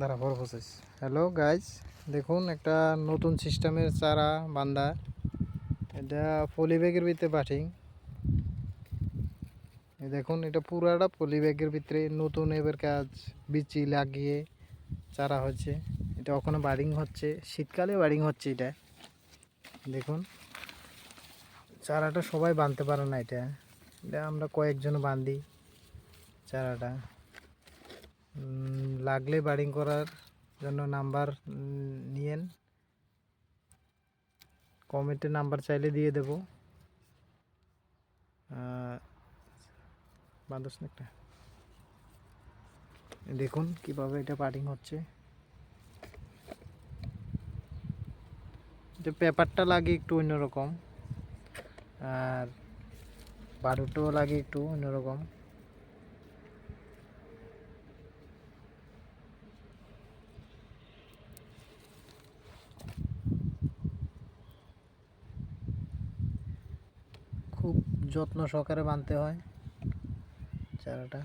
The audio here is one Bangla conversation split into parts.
দাঁড়া বড় প্রসেস। হ্যালো গাইজ, দেখুন একটা নতুন সিস্টেমের চারা বান্দা। এটা পলি ব্যাগের ভিতরে বাটিং। দেখুন এটা পুরাটা পলি ব্যাগের ভিতরে নতুন এবার কাজ বিচি লাগিয়ে চারা হচ্ছে। এটা ওখানে বাডিং হচ্ছে, শীতকালে বাডিং হচ্ছে। এটা দেখুন চারাটা সবাই বাঁধতে পারে না। এটা এটা আমরা কয়েকজন বাঁধি চারাটা। লাগলে বাডিং করার জন্য নাম্বার নিয়েন, কমেন্টে নাম্বার চাইলে দিয়ে দেব। বান্দোস না একটা, দেখুন কিভাবে এটা বাডিং হচ্ছে। এটা পেপারটা লাগে একটু অন্যরকম, আর বারুটাও লাগে একটু অন্যরকম। খুব যত্ন সহকারে বাঁধতে হয় চারাটা।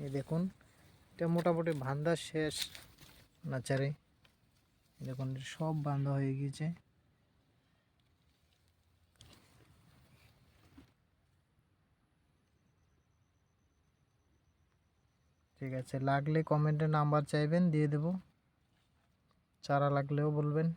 এই দেখুন এটা মোটামুটি বাঁধা শেষ নাচারে। দেখুন সব বাঁধা হয়ে গিয়েছে। ঠিক আছে, লাগলে কমেন্টে নাম্বার চাইবেন, দিয়ে দেব। চারা লাগলেও বলবেন।